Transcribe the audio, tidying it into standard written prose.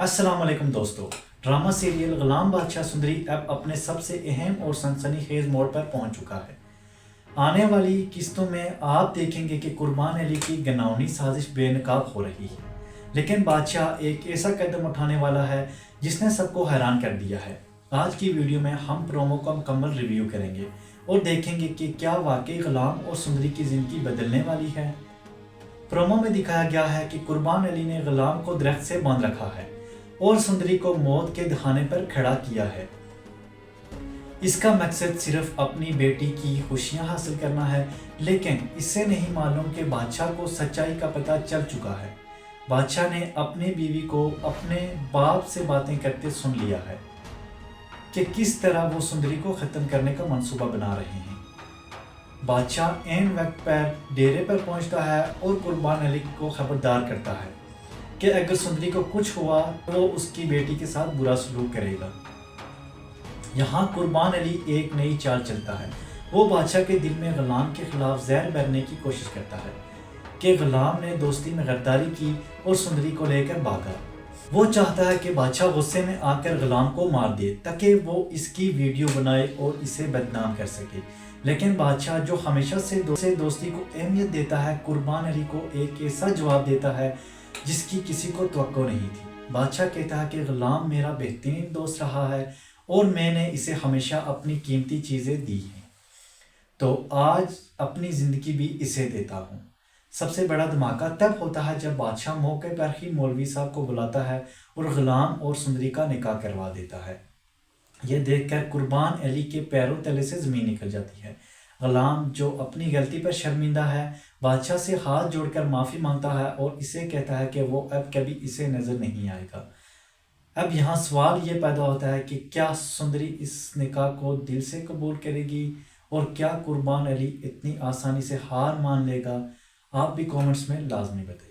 السلام علیکم دوستو، ڈرامہ سیریل غلام بادشاہ سندری اب اپنے سب سے اہم اور سنسنی خیز موڑ پر پہنچ چکا ہے۔ آنے والی قسطوں میں آپ دیکھیں گے کہ قربان علی کی گھناؤنی سازش بے نقاب ہو رہی ہے، لیکن بادشاہ ایک ایسا قدم اٹھانے والا ہے جس نے سب کو حیران کر دیا ہے۔ آج کی ویڈیو میں ہم پرومو کا مکمل ریویو کریں گے اور دیکھیں گے کہ کیا واقعی غلام اور سندری کی زندگی بدلنے والی ہے۔ پرومو میں دکھایا گیا ہے کہ قربان علی نے غلام کو درخت سے باندھ رکھا ہے اور سندری کو موت کے دہانے پر کھڑا کیا ہے۔ اس کا مقصد صرف اپنی بیٹی کی خوشیاں حاصل کرنا ہے، لیکن اس سے نہیں معلوم کہ بادشاہ کو سچائی کا پتہ چل چکا ہے۔ بادشاہ نے اپنی بیوی کو اپنے باپ سے باتیں کرتے سن لیا ہے کہ کس طرح وہ سندری کو ختم کرنے کا منصوبہ بنا رہے ہیں۔ بادشاہ عین وقت پر ڈیرے پر پہنچتا ہے اور قربان علی کو خبردار کرتا ہے کہ اگر سندری کو کچھ ہوا تو وہ اس کی بیٹی کے ساتھ برا سلوک کرے گا۔ یہاں قربان علی ایک نئی چال چلتا ہے۔ وہ بادشاہ کے دل میں غلام کے خلاف زہر بھرنے کی کوشش کرتا ہے کہ غلام نے دوستی میں غداری کی اور سندری کو لے کر بھاگا۔ وہ چاہتا ہے کہ بادشاہ غصے میں آ کر غلام کو مار دے تاکہ وہ اس کی ویڈیو بنائے اور اسے بدنام کر سکے، لیکن بادشاہ جو ہمیشہ سے دوستی کو اہمیت دیتا ہے، قربان علی کو ایک ایسا جواب دیتا ہے جس کی کسی کو توقع نہیں تھی۔ بادشاہ کہتا ہے کہ غلام میرا بہترین دوست رہا ہے اور میں نے اسے ہمیشہ اپنی قیمتی چیزیں دی ہیں، تو آج اپنی زندگی بھی اسے دیتا ہوں۔ سب سے بڑا دھماکہ تب ہوتا ہے جب بادشاہ موقع پر ہی مولوی صاحب کو بلاتا ہے اور غلام اور سندری کا نکاح کروا دیتا ہے۔ یہ دیکھ کر قربان علی کے پیروں تلے سے زمین نکل جاتی ہے۔ غلام جو اپنی غلطی پر شرمندہ ہے، بادشاہ سے ہاتھ جوڑ کر معافی مانگتا ہے اور اسے کہتا ہے کہ وہ اب کبھی اسے نظر نہیں آئے گا۔ اب یہاں سوال یہ پیدا ہوتا ہے کہ کیا سندری اس نکاح کو دل سے قبول کرے گی اور کیا قربان علی اتنی آسانی سے ہار مان لے گا؟ آپ بھی کامنٹس میں لازمی بتائیں۔